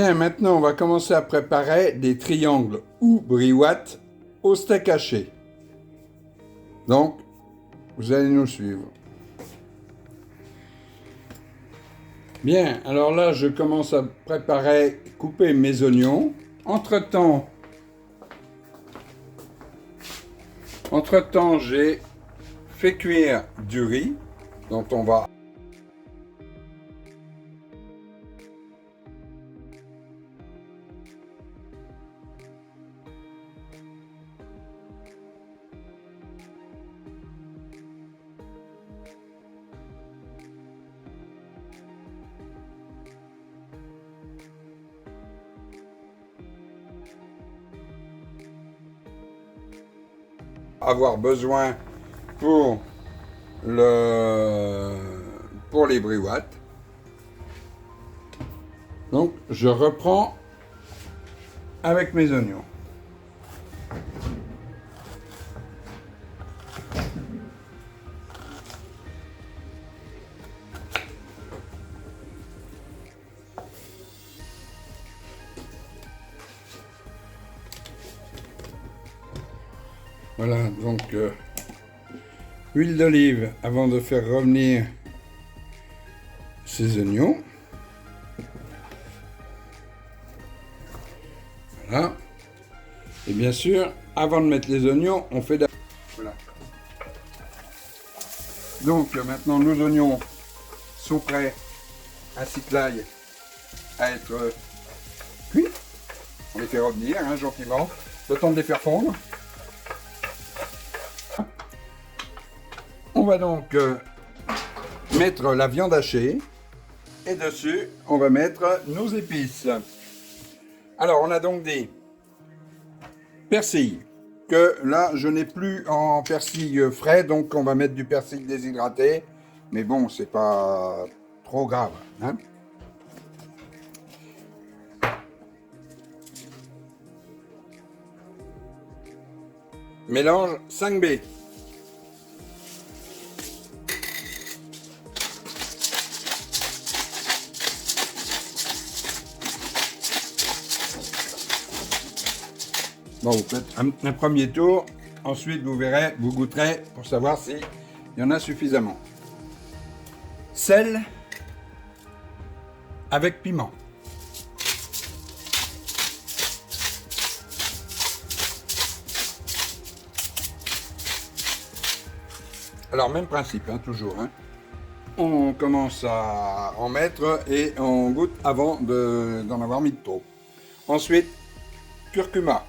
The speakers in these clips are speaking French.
Bien, maintenant on va commencer à préparer des triangles ou briouates au steak haché. Donc, vous allez nous suivre. Bien, alors là je commence à préparer, couper mes oignons. Entre-temps, j'ai fait cuire du riz dont on va avoir besoin pour les briouates. Donc je reprends avec mes oignons. Voilà, donc huile d'olive avant de faire revenir ces oignons. Voilà. Et bien sûr, avant de mettre les oignons, on fait d'abord. Voilà. Donc maintenant nos oignons sont prêts, ainsi que l'ail, à être cuits. On les fait revenir gentiment, le temps de les faire fondre. On va donc mettre la viande hachée et dessus on va mettre nos épices. Alors on a donc des persil que là je n'ai plus en persil frais, donc on va mettre du persil déshydraté, mais bon c'est pas trop grave, hein. Mélange 5B. Bon, vous faites un premier tour, ensuite vous verrez, vous goûterez pour savoir s'il y en a suffisamment. Sel avec piment. Alors même principe, toujours. On commence à en mettre et on goûte avant d'en avoir mis de trop. Ensuite, curcuma.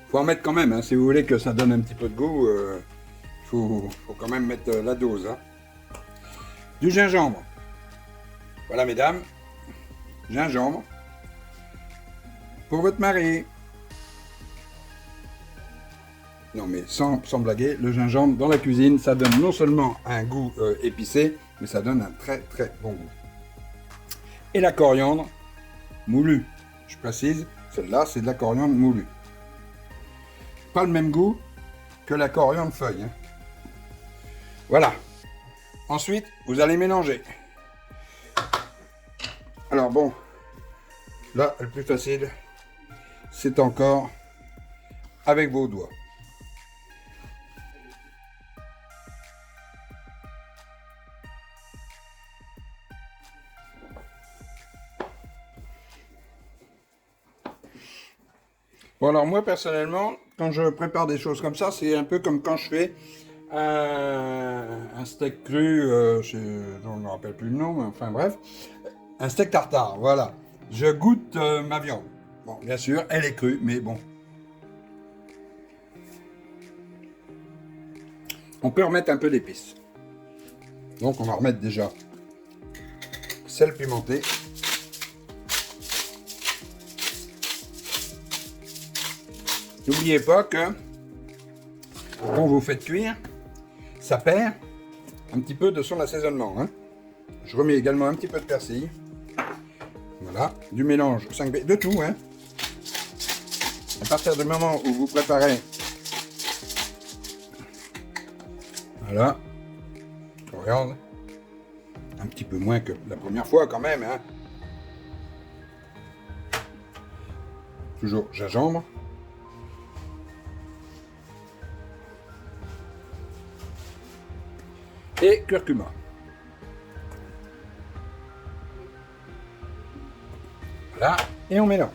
Faut en mettre quand même, si vous voulez que ça donne un petit peu de goût, faut quand même mettre la dose. Du gingembre. Voilà mesdames, gingembre. Pour votre mari. Non mais sans blaguer, le gingembre dans la cuisine, ça donne non seulement un goût épicé, mais ça donne un très très bon goût. Et la coriandre moulue, je précise, celle-là c'est de la coriandre moulue. Pas le même goût que la coriandre feuille. Voilà. Ensuite, vous allez mélanger. Alors bon, là, le plus facile, c'est encore avec vos doigts. Bon alors moi personnellement, quand je prépare des choses comme ça, c'est un peu comme quand je fais un steak cru, je ne me rappelle plus le nom, mais enfin bref, un steak tartare, voilà. Je goûte ma viande. Bon, bien sûr, elle est crue, mais bon. On peut remettre un peu d'épices. Donc on va remettre déjà sel pimenté. N'oubliez pas que quand vous faites cuire, ça perd un petit peu de son assaisonnement. Je remets également un petit peu de persil. Voilà, du mélange 5B, de tout. À partir du moment où vous préparez, voilà, coriandre, Un petit peu moins que la première fois quand même, hein. Toujours gingembre. Et curcuma. Voilà, et on mélange.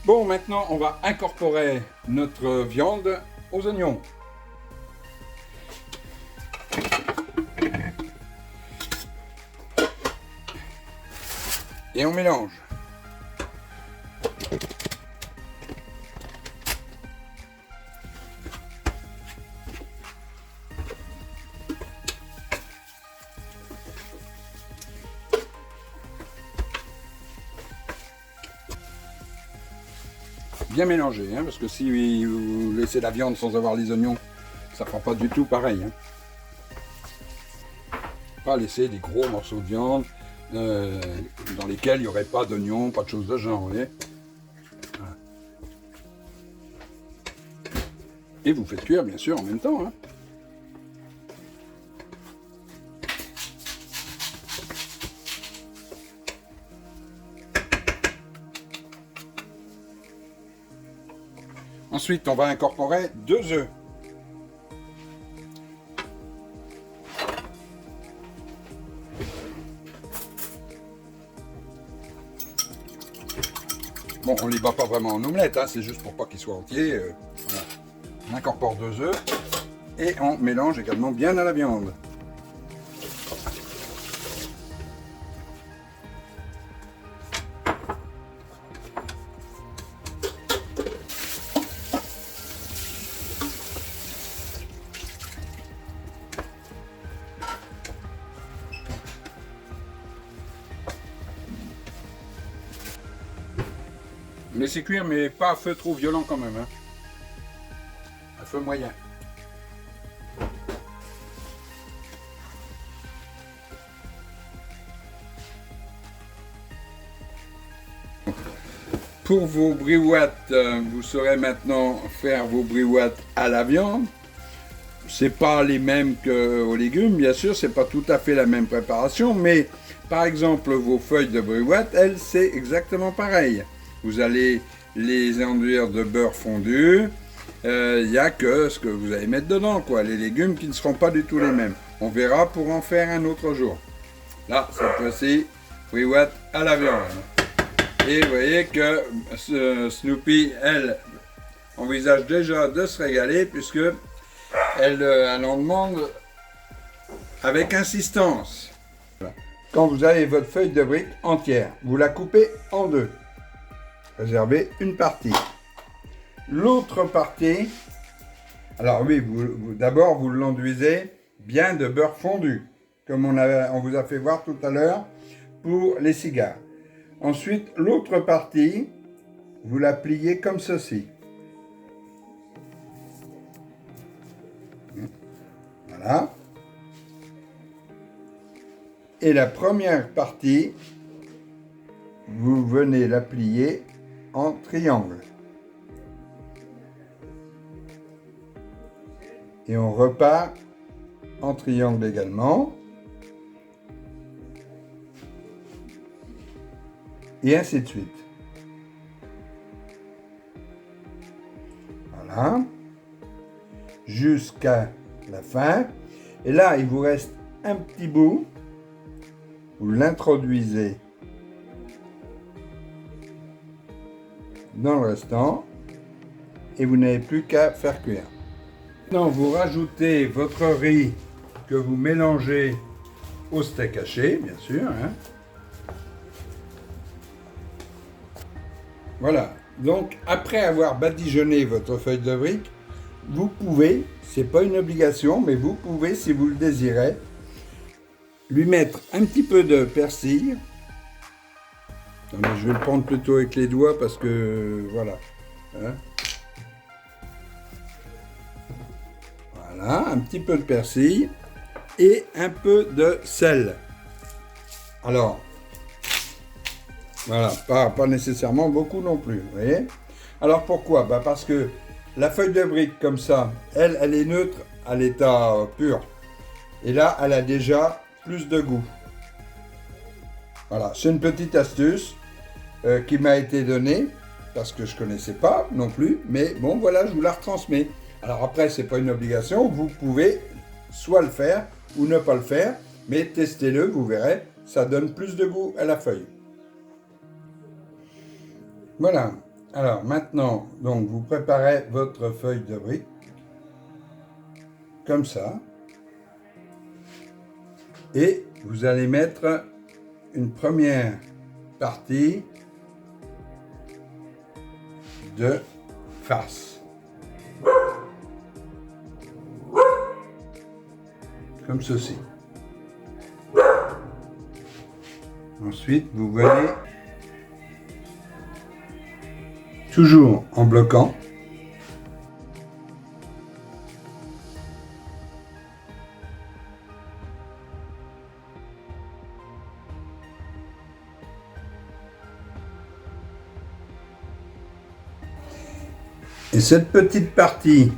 Bon, maintenant, on va incorporer notre viande aux oignons. Et on mélange. Bien mélanger, hein, parce que si vous laissez la viande sans avoir les oignons, ça ne fera pas du tout pareil. Hein. Pas laisser des gros morceaux de viande dans lesquels il n'y aurait pas d'oignons, pas de choses de genre. Vous voyez, voilà. Et vous faites cuire bien sûr en même temps. Hein. Ensuite, on va incorporer 2 œufs. Bon, on ne les bat pas vraiment en omelette, hein, c'est juste pour pas qu'ils soient entiers. Voilà. On incorpore 2 œufs et on mélange également bien à la viande. Laissez cuire, mais pas à feu trop violent quand même. Hein. À feu moyen. Pour vos briouates, vous saurez maintenant faire vos briouates à la viande. C'est pas les mêmes qu'aux légumes, bien sûr, c'est pas tout à fait la même préparation, mais par exemple vos feuilles de briouates, elles, c'est exactement pareil. Vous allez les enduire de beurre fondu. Il n'y a que ce que vous allez mettre dedans, quoi. Les légumes qui ne seront pas du tout les mêmes. On verra pour en faire un autre jour. Là, cette fois-ci, briouates à la viande. Et vous voyez que Snoopy, elle, envisage déjà de se régaler puisque elle en demande avec insistance. Voilà. Quand vous avez votre feuille de brique entière, vous la coupez en 2. Réservez une partie. L'autre partie, alors oui, d'abord vous l'enduisez bien de beurre fondu, comme on vous a fait voir tout à l'heure pour les cigares. Ensuite, l'autre partie, vous la pliez comme ceci. Voilà. Et la première partie, vous venez la plier en triangle. Et on repart en triangle également. Et ainsi de suite. Voilà. Jusqu'à la fin. Et là, il vous reste un petit bout. Vous l'introduisez dans le restant. Et vous n'avez plus qu'à faire cuire. Maintenant, vous rajoutez votre riz que vous mélangez au steak haché, bien sûr. Hein. Voilà. Donc, après avoir badigeonné votre feuille de brique, vous pouvez, c'est pas une obligation, mais vous pouvez, si vous le désirez, lui mettre un petit peu de persil. Attendez, je vais le prendre plutôt avec les doigts parce que, voilà. Hein. Voilà, un petit peu de persil et un peu de sel. Alors, voilà, pas nécessairement beaucoup non plus, vous voyez. Alors pourquoi? Parce que la feuille de brique comme ça, elle est neutre à l'état pur. Et là, elle a déjà plus de goût. Voilà, c'est une petite astuce qui m'a été donnée, parce que je ne connaissais pas non plus, mais bon, voilà, je vous la retransmets. Alors après, ce n'est pas une obligation, vous pouvez soit le faire ou ne pas le faire, mais testez-le, vous verrez, ça donne plus de goût à la feuille. Voilà, alors maintenant, donc vous préparez votre feuille de brique, comme ça, et vous allez mettre une première partie de farce. Comme ceci. Ensuite, vous venez toujours en bloquant. Et cette petite partie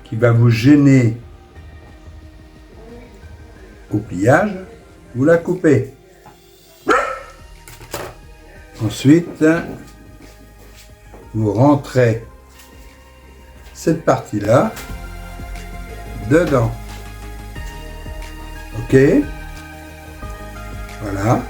qui va vous gêner au pliage, vous la coupez. Ensuite, vous rentrez cette partie-là dedans. Ok? Voilà.